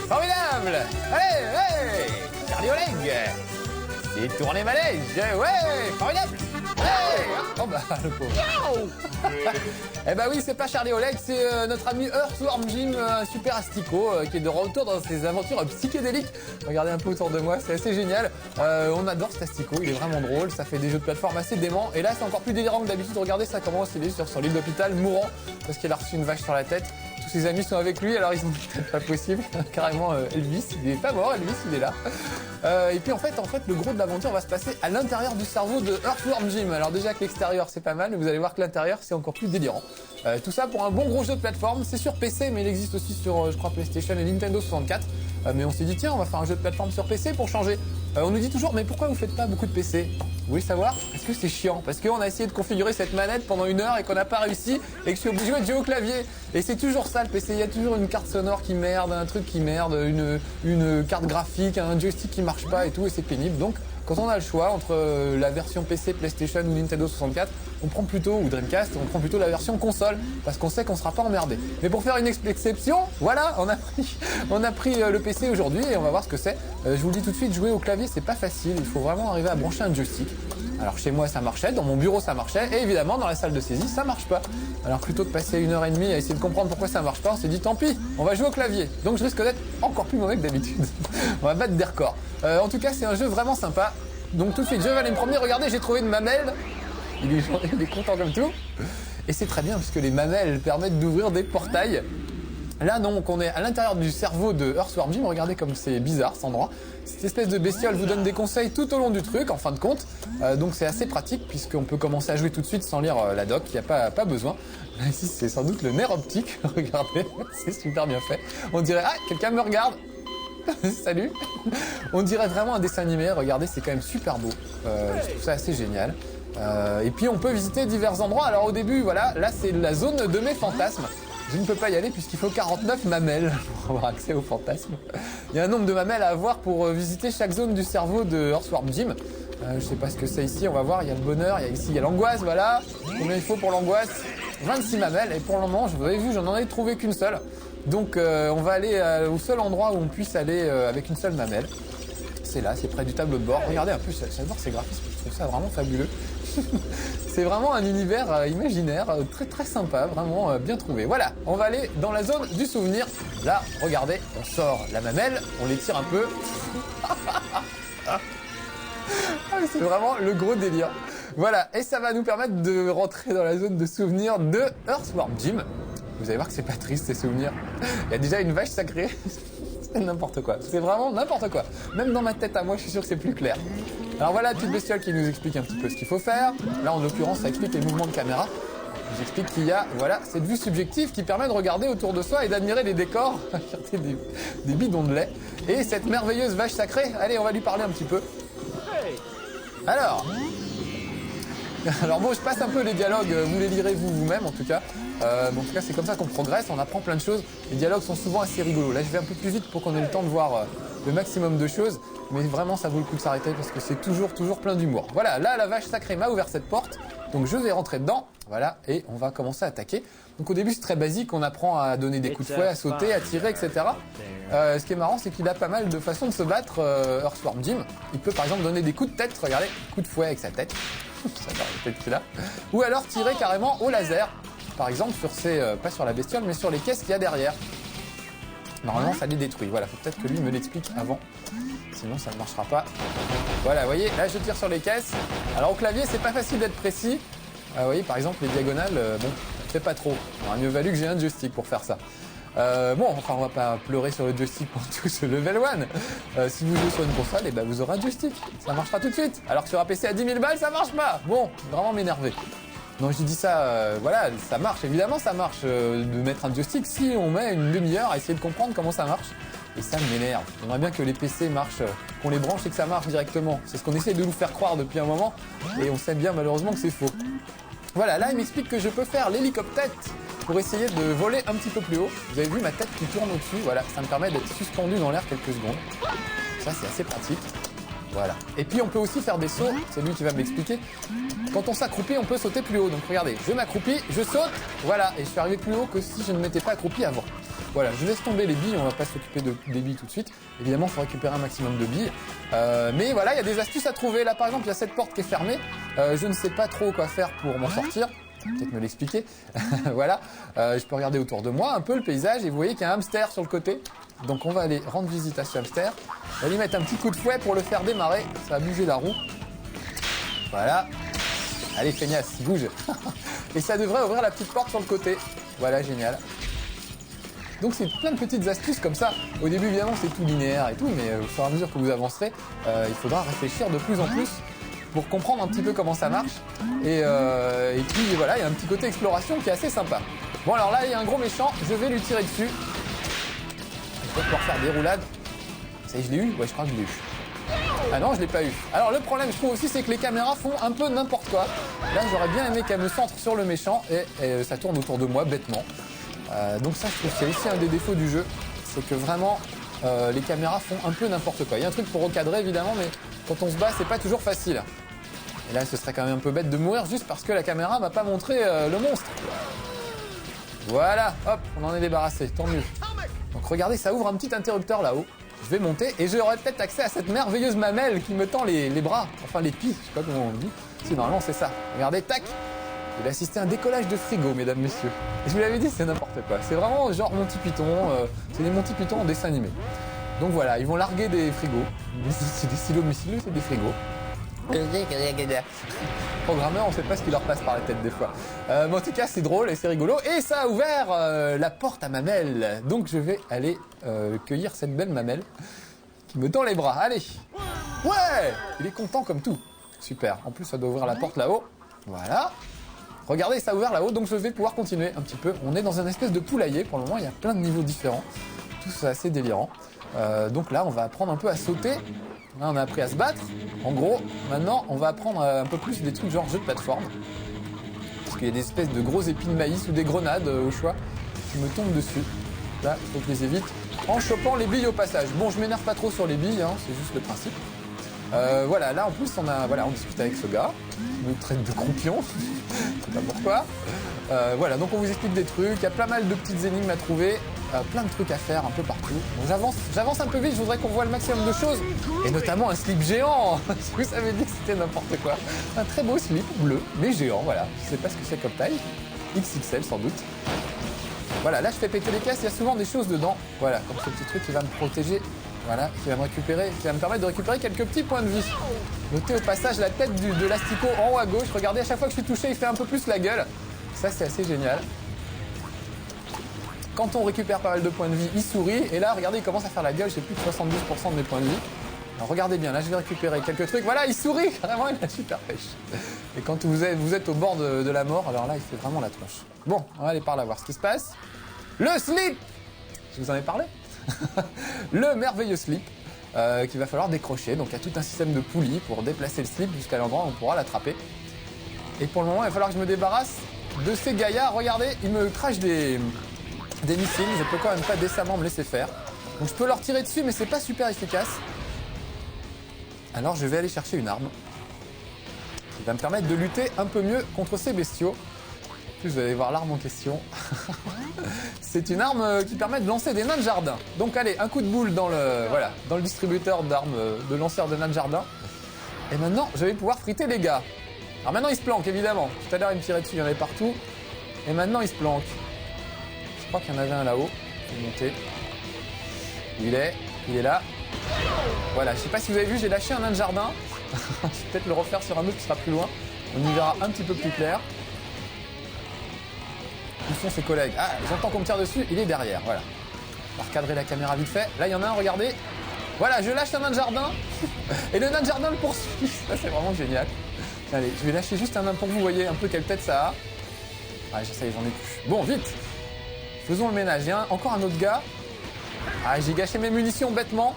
Formidable. Allez, ouais. Cardio leg. C'est tourner manège. Ouais, formidable. Hey. Oh bah, le pauvre. Eh bah oui, c'est pas Charlie Oleg, c'est notre ami Earthworm Jim, super asticot, qui est de retour dans ses aventures psychédéliques. Regardez un peu autour de moi, c'est assez génial. On adore cet asticot, il est vraiment drôle, ça fait des jeux de plateforme assez déments. Et là, c'est encore plus délirant que d'habitude. Regardez ça, comment il est sur son lit d'hôpital, mourant, parce qu'il a reçu une vache sur la tête. Tous ses amis sont avec lui, alors ils ont dit peut-être pas possible. Carrément, Elvis, il est pas mort, Elvis, il est là. Et puis en fait, le gros de l'aventure va se passer à l'intérieur du cerveau de Earthworm Jim. Alors déjà que l'extérieur c'est pas mal, mais vous allez voir que l'intérieur c'est encore plus délirant. Tout ça pour un bon gros jeu de plateforme. C'est sur PC, mais il existe aussi sur, je crois, PlayStation et Nintendo 64. Mais on s'est dit tiens, on va faire un jeu de plateforme sur PC pour changer. On nous dit toujours mais pourquoi vous faites pas beaucoup de PC? Vous voulez savoir? Parce que c'est chiant. Parce qu'on a essayé de configurer cette manette pendant 1 heure et qu'on n'a pas réussi et que je suis obligé de jouer au clavier. Et c'est toujours ça le PC. Il y a toujours une carte sonore qui merde, un truc qui merde, une carte graphique, un joystick qui marche pas et tout, et c'est pénible. Donc quand on a le choix entre la version PC, PlayStation ou Nintendo 64, on prend plutôt, ou Dreamcast, on prend plutôt la version console, parce qu'on sait qu'on sera pas emmerdé. Mais pour faire une exception, voilà, on a pris le PC aujourd'hui et on va voir ce que c'est. Je vous le dis tout de suite, jouer au clavier c'est pas facile, il faut vraiment arriver à brancher un joystick. Alors chez moi ça marchait, dans mon bureau ça marchait, et évidemment dans la salle de saisie ça marche pas. Alors plutôt que passer 1h30 à essayer de comprendre pourquoi ça marche pas, on s'est dit tant pis, on va jouer au clavier. Donc je risque d'être encore plus mauvais que d'habitude. On va battre des records. En tout cas c'est un jeu vraiment sympa. Donc tout de suite je vais aller me promener, regardez j'ai trouvé une mamelle. Il est content comme tout. Et c'est très bien puisque les mamelles permettent d'ouvrir des portails. Là donc on est à l'intérieur du cerveau de Earthworm Jim, regardez comme c'est bizarre cet endroit. Cette espèce de bestiole vous donne des conseils tout au long du truc en fin de compte. Donc c'est assez pratique puisqu'on peut commencer à jouer tout de suite sans lire la doc, il n'y a pas besoin. Là ici c'est sans doute le nerf optique, regardez, c'est super bien fait. On dirait, ah quelqu'un me regarde. Salut. On dirait vraiment un dessin animé, regardez c'est quand même super beau. Je trouve ça assez génial. Et puis on peut visiter divers endroits. Alors au début, voilà, là c'est la zone de mes fantasmes. Je ne peux pas y aller puisqu'il faut 49 mamelles pour avoir accès aux fantasmes. Il y a un nombre de mamelles à avoir pour visiter chaque zone du cerveau de Earthworm Jim. Je sais pas ce que c'est ici, on va voir. Il y a le bonheur, il y a l'angoisse, voilà. Combien il faut pour l'angoisse? 26 mamelles. Et pour le moment, vous avez vu, j'en ai trouvé qu'une seule. Donc on va aller au seul endroit où on puisse aller avec une seule mamelle. C'est là, c'est près du tableau de bord. Regardez un peu, j'adore ces graphismes, je trouve ça vraiment fabuleux. C'est vraiment un univers imaginaire très très sympa, vraiment bien trouvé. Voilà, on va aller dans la zone du souvenir. Là, regardez, on sort la mamelle, on l'étire un peu. C'est vraiment le gros délire. Voilà, et ça va nous permettre de rentrer dans la zone de souvenir de Earthworm Jim. Vous allez voir que c'est pas triste ces souvenirs. Il y a déjà une vache sacrée. C'est n'importe quoi. C'est vraiment n'importe quoi. Même dans ma tête à moi, je suis sûr que c'est plus clair. Alors voilà, petite bestiole qui nous explique un petit peu ce qu'il faut faire. Là, en l'occurrence, ça explique les mouvements de caméra. Je vous explique qu'il y a, voilà, cette vue subjective qui permet de regarder autour de soi et d'admirer les décors, des bidons de lait. Et cette merveilleuse vache sacrée, allez, on va lui parler un petit peu. Alors bon, je passe un peu les dialogues, vous les lirez vous-même en tout cas. En tout cas, c'est comme ça qu'on progresse, on apprend plein de choses. Les dialogues sont souvent assez rigolos. Là, je vais un peu plus vite pour qu'on ait le temps de voir le maximum de choses. Mais vraiment, ça vaut le coup de s'arrêter parce que c'est toujours plein d'humour. Voilà, là, la vache sacrée m'a ouvert cette porte. Donc, je vais rentrer dedans. Voilà, et on va commencer à attaquer. Donc, au début, c'est très basique. On apprend à donner des coups de fouet, à sauter, à tirer, etc. Ce qui est marrant, c'est qu'il a pas mal de façons de se battre, Earthworm Jim. Il peut, par exemple, donner des coups de tête. Regardez, coup de fouet avec sa tête. J'adore la tête qu'il a. Ou alors tirer carrément au laser. Par exemple, sur pas sur la bestiole, mais sur les caisses qu'il y a derrière. Normalement, ça les détruit. Voilà, faut peut-être que lui me l'explique avant. Sinon, ça ne marchera pas. Voilà, vous voyez, là, je tire sur les caisses. Alors, au clavier, c'est pas facile d'être précis. Vous voyez, par exemple, les diagonales, bon, c'est pas trop. Il aurait mieux valu que j'ai un joystick pour faire ça. Enfin, on va pas pleurer sur le joystick pour tout ce level 1. Si vous jouez sur une console, eh ben, vous aurez un joystick. Ça marchera tout de suite. Alors que sur un PC à 10 000 balles, ça marche pas. Bon, vraiment m'énerver. Non, je dis ça, voilà, ça marche. Évidemment, ça marche de mettre un joystick si on met une demi-heure à essayer de comprendre comment ça marche. Et ça m'énerve. J'aimerais bien que les PC marchent, qu'on les branche et que ça marche directement. C'est ce qu'on essaie de nous faire croire depuis un moment. Et on sait bien malheureusement que c'est faux. Voilà, là, il m'explique que je peux faire l'hélicoptère pour essayer de voler un petit peu plus haut. Vous avez vu ma tête qui tourne au-dessus. Voilà, ça me permet d'être suspendu dans l'air quelques secondes. Ça, c'est assez pratique. Voilà. Et puis, on peut aussi faire des sauts. C'est lui qui va me l'expliquer. Quand on s'accroupit, on peut sauter plus haut. Donc, regardez, je m'accroupis, je saute. Voilà, et je suis arrivé plus haut que si je ne m'étais pas accroupi avant. Voilà, je laisse tomber les billes, on va pas s'occuper des billes tout de suite. Évidemment, il faut récupérer un maximum de billes. Mais voilà, il y a des astuces à trouver. Là, par exemple, il y a cette porte qui est fermée. Je ne sais pas trop quoi faire pour m'en sortir. Peut-être me l'expliquer. Voilà, je peux regarder autour de moi un peu le paysage et vous voyez qu'il y a un hamster sur le côté. Donc on va aller rendre visite à ce hamster. On va lui mettre un petit coup de fouet pour le faire démarrer. Ça va bouger la roue. Voilà. Allez, feignasse, bouge. Et ça devrait ouvrir la petite porte sur le côté. Voilà, génial. Donc c'est plein de petites astuces comme ça. Au début, évidemment, c'est tout linéaire et tout, mais au fur et à mesure que vous avancerez, il faudra réfléchir de plus en plus pour comprendre un petit peu comment ça marche. Et puis voilà, il y a un petit côté exploration qui est assez sympa. Bon, alors là, il y a un gros méchant. Je vais lui tirer dessus. Je vais pouvoir faire des roulades. Ça y est, je l'ai eu? Ouais, je crois que je l'ai eu. Ah non, je l'ai pas eu. Alors le problème, je trouve aussi, c'est que les caméras font un peu n'importe quoi. Là, j'aurais bien aimé qu'elle me centre sur le méchant et ça tourne autour de moi bêtement. Donc ça, je trouve que c'est aussi un des défauts du jeu. C'est que vraiment, les caméras font un peu n'importe quoi. Il y a un truc pour recadrer, évidemment, mais quand on se bat, c'est pas toujours facile. Et là, ce serait quand même un peu bête de mourir juste parce que la caméra m'a pas montré le monstre. Voilà, hop, on en est débarrassé, tant mieux. Donc regardez, ça ouvre un petit interrupteur là-haut. Je vais monter et j'aurai peut-être accès à cette merveilleuse mamelle qui me tend les bras, enfin les pieds, je sais pas comment on le dit. Si, normalement c'est ça. Regardez, tac. Il a assisté à un décollage de frigo, mesdames, messieurs. Et je vous l'avais dit, c'est n'importe quoi. C'est vraiment genre Monty Python, c'est des Monty Python en dessin animé. Donc voilà, ils vont larguer des frigos. C'est des silos missile, c'est des frigos. Programmeurs, on ne sait pas ce qui leur passe par la tête des fois. Mais en tout cas, c'est drôle et c'est rigolo. Et ça a ouvert la porte à mamelle. Donc je vais aller cueillir cette belle mamelle qui me tend les bras. Allez. Ouais. Il est content comme tout. Super. En plus, ça doit ouvrir la porte là-haut. Voilà. Regardez, ça a ouvert là-haut. Donc je vais pouvoir continuer un petit peu. On est dans un espèce de poulailler. Pour le moment, il y a plein de niveaux différents. Tout ça assez délirant. Donc là, on va apprendre un peu à sauter. Là, on a appris à se battre. En gros, maintenant, on va apprendre un peu plus des trucs genre jeu de plateforme. Parce qu'il y a des espèces de gros épis de maïs ou des grenades au choix qui me tombent dessus. Là, il faut que je les évite en chopant les billes au passage. Bon, je m'énerve pas trop sur les billes, hein, c'est juste le principe. Voilà, là en plus, on discute avec ce gars. Il nous traite de croupion. Je sais pas pourquoi. Voilà, donc on vous explique des trucs. Il y a pas mal de petites énigmes à trouver. Plein de trucs à faire un peu partout. Bon, j'avance un peu vite, je voudrais qu'on voit le maximum de choses. Et notamment un slip géant. Vous savez dit que c'était n'importe quoi. Un très beau slip bleu, mais géant, voilà. Je sais pas ce que c'est comme taille. XXL sans doute. Voilà, là je fais péter les caisses, il y a souvent des choses dedans. Voilà, comme ce petit truc qui va me protéger. Voilà, qui va me permettre de récupérer quelques petits points de vie. Notez au passage la tête de l'asticot en haut à gauche. Regardez, à chaque fois que je suis touché, il fait un peu plus la gueule. Ça, c'est assez génial. Quand on récupère pas mal de points de vie, il sourit. Et là, regardez, il commence à faire la gueule. J'ai plus de 72% de mes points de vie. Alors regardez bien, là je vais récupérer quelques trucs. Voilà, il sourit, carrément, il a super pêche. Et quand vous êtes au bord de la mort, alors là, il fait vraiment la tronche. Bon, on va aller par là voir ce qui se passe. Le slip! Je vous en ai parlé. Le merveilleux slip qu'il va falloir décrocher. Donc il y a tout un système de poulies pour déplacer le slip jusqu'à l'endroit où on pourra l'attraper. Et pour le moment, il va falloir que je me débarrasse de ces gaillards. Regardez, ils me crachent des missiles. Je peux quand même pas décemment me laisser faire. Donc je peux leur tirer dessus, mais c'est pas super efficace. Alors je vais aller chercher une arme qui va me permettre de lutter un peu mieux contre ces bestiaux. En plus, vous allez voir l'arme en question. C'est une arme qui permet de lancer des nains de jardin. Donc allez, un coup de boule dans le distributeur d'armes de lanceurs de nains de jardin. Et maintenant, je vais pouvoir friter les gars. Alors maintenant, ils se planquent, évidemment. Tout à l'heure, ils me tiraient dessus, il y en avait partout. Et maintenant, ils se planquent. Je crois qu'il y en avait un là-haut. Je vais monter. Il est là. Voilà, je sais pas si vous avez vu, j'ai lâché un nain de jardin. Je vais peut-être le refaire sur un autre qui sera plus loin. On y verra un petit peu plus clair. Où sont ses collègues? Ah, j'entends qu'on me tire dessus, il est derrière, voilà. On va recadrer la caméra vite fait. Là, il y en a un, regardez. Voilà, je lâche un nain de jardin. Et le nain de jardin le poursuit. Ça, c'est vraiment génial. Allez, je vais lâcher juste un nain pour que vous voyez un peu quelle tête ça a. Ah, ça y est, j'en ai plus. Bon, vite. Faisons le ménage. Il y a encore un autre gars. Ah, j'ai gâché mes munitions bêtement.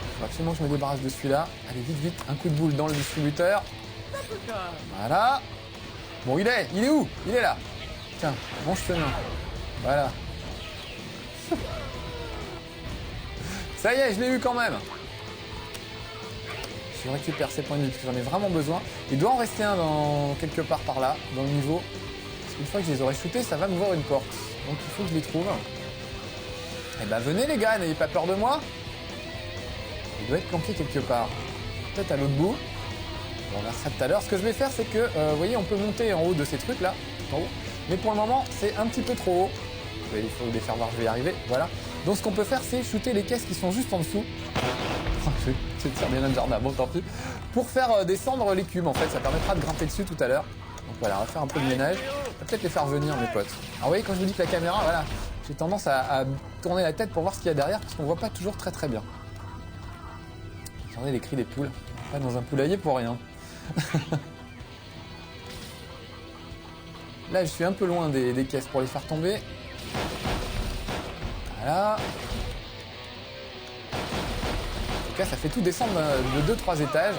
Il faut absolument que je me débarrasse de celui-là. Allez, vite, vite. Un coup de boule dans le distributeur. Voilà. Bon, il est où? Il est là. Tiens, mange ce nain. Voilà. Ça y est, je l'ai eu quand même. Je récupère ces points de vie parce que j'en ai vraiment besoin. Il doit en rester un quelque part par là, dans le niveau. Parce qu'une fois que je les aurai shootés, ça va m'ouvrir une porte. Donc il faut que je les trouve. Eh ben venez les gars, n'ayez pas peur de moi. Il doit être planqué quelque part. Peut-être à l'autre bout. On verra ça tout à l'heure. Ce que je vais faire, c'est que, vous voyez, on peut monter en haut de ces trucs-là. En haut. Mais pour le moment, c'est un petit peu trop haut. Il faut les faire voir, je vais y arriver. Voilà. Donc ce qu'on peut faire, c'est shooter les caisses qui sont juste en dessous. Je tire bien un jardin, bon tant pis. Pour faire descendre l'écume, en fait, ça permettra de grimper dessus tout à l'heure. Donc voilà, on va faire un peu de ménage. On va peut-être les faire venir, mes potes. Alors vous voyez, quand je vous dis que la caméra, voilà, j'ai tendance à tourner la tête pour voir ce qu'il y a derrière, parce qu'on voit pas toujours très très bien. Regardez les cris des poules. Pas dans un poulailler pour rien. Là, je suis un peu loin des caisses pour les faire tomber. Voilà. En tout cas, ça fait tout descendre de 2-3 étages.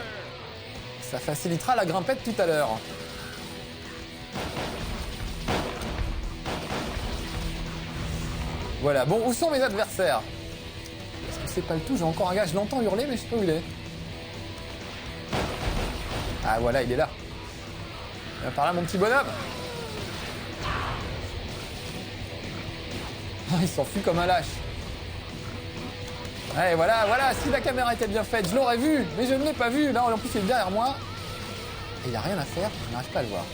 Ça facilitera la grimpette tout à l'heure. Voilà. Bon, où sont mes adversaires? Est-ce que c'est pas le tout? J'ai encore un gars, je l'entends hurler, mais je sais pas où il est. Ah, voilà, il est là. Viens par là, mon petit bonhomme. Oh, il s'enfuit comme un lâche. Allez, voilà, si la caméra était bien faite, je l'aurais vu, mais je ne l'ai pas vu. Là, en plus, il est derrière moi. Et il n'y a rien à faire, je n'arrive pas à le voir.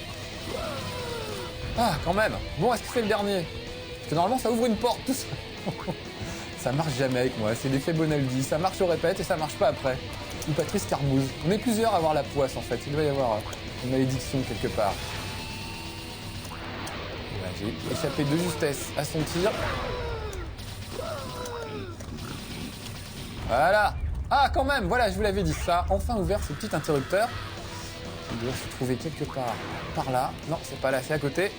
Ah, quand même. Bon, est-ce que c'est le dernier? Parce que normalement, ça ouvre une porte, tout ça. Ça marche jamais avec moi, c'est l'effet Bonaldi. Ça marche au répète et ça marche pas après. Ou Patrice Carmouze. On est plusieurs à avoir la poisse, en fait. Il doit y avoir une malédiction quelque part. Voilà, j'ai échappé de justesse à son tir. Voilà. Ah, quand même, voilà, je vous l'avais dit, ça a enfin ouvert ce petit interrupteur. Il doit se trouver quelque part par là. Non, c'est pas là, c'est à côté.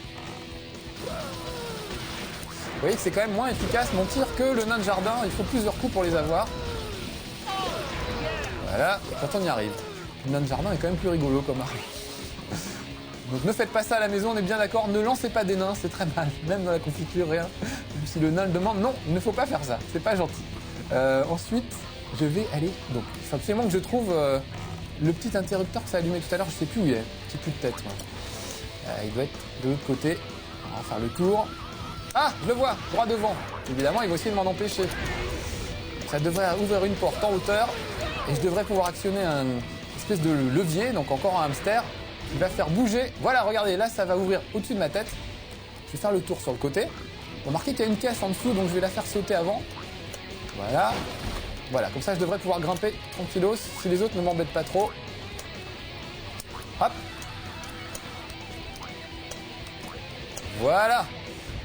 Vous voyez que c'est quand même moins efficace mon tir que le nain de jardin. Il faut plusieurs coups pour les avoir. Voilà, quand on y arrive. Le nain de jardin est quand même plus rigolo comme arme. Donc ne faites pas ça à la maison, on est bien d'accord. Ne lancez pas des nains, c'est très mal. Même dans la confiture, rien. Même si le nain le demande, non, il ne faut pas faire ça. C'est pas gentil. Ensuite, je vais aller... Donc, il faut absolument que je trouve le petit interrupteur que ça a allumé tout à l'heure. Je sais plus où il est. J'ai plus de tête, moi. Il doit être de l'autre côté. On va faire le tour. Ah, je le vois, droit devant. Évidemment, il va essayer de m'en empêcher. Ça devrait ouvrir une porte en hauteur. Et je devrais pouvoir actionner un espèce de levier, donc encore un hamster, qui va faire bouger. Voilà, regardez, là, ça va ouvrir au-dessus de ma tête. Je vais faire le tour sur le côté. Remarquez qu'il y a une caisse en dessous, donc je vais la faire sauter avant. Voilà. Voilà, comme ça, je devrais pouvoir grimper tranquillos, si les autres ne m'embêtent pas trop. Hop. Voilà.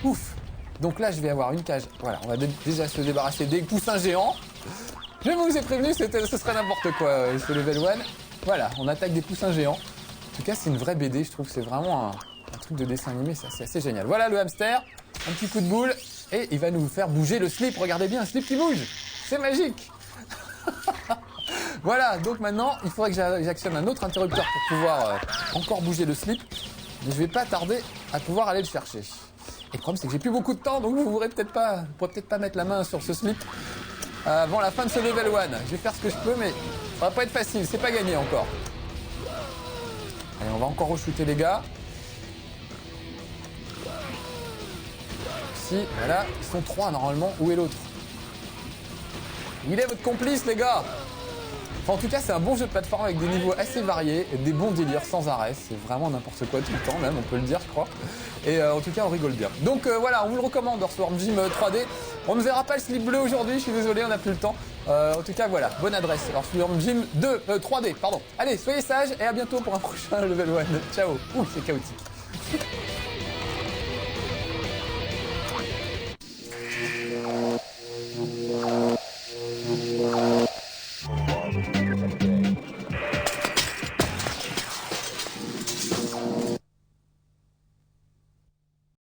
Ouf. Donc là, je vais avoir une cage. Voilà, on va déjà se débarrasser des poussins géants. Je vous ai prévenu, ce serait n'importe quoi, ce level 1. Voilà, on attaque des poussins géants. En tout cas, c'est une vraie BD, je trouve que c'est vraiment un truc de dessin animé, c'est assez génial. Voilà le hamster, un petit coup de boule, et il va nous faire bouger le slip. Regardez bien, un slip qui bouge. C'est magique. Voilà, donc maintenant, il faudrait que j'actionne un autre interrupteur pour pouvoir encore bouger le slip. Mais je vais pas tarder à pouvoir aller le chercher. Et le problème, c'est que j'ai plus beaucoup de temps, donc vous ne pourrez peut-être pas mettre la main sur ce slip avant la fin de ce level 1. Je vais faire ce que je peux, mais ça va pas être facile, c'est pas gagné encore. Allez, on va encore re-shooter les gars. Si, voilà, ils sont 3 normalement. Où est l'autre? Où il est votre complice, les gars? Enfin, en tout cas, c'est un bon jeu de plateforme avec des niveaux assez variés et des bons délires sans arrêt. C'est vraiment n'importe quoi tout le temps, même, on peut le dire, je crois. Et en tout cas, on rigole bien. Donc voilà, on vous le recommande, Earthworm Jim 3D. On ne verra pas le slip bleu aujourd'hui, je suis désolé, on n'a plus le temps. En tout cas, voilà, bonne adresse. Earthworm Jim 3D, pardon. Allez, soyez sages et à bientôt pour un prochain level 1. Ciao. Ouh, c'est chaotique.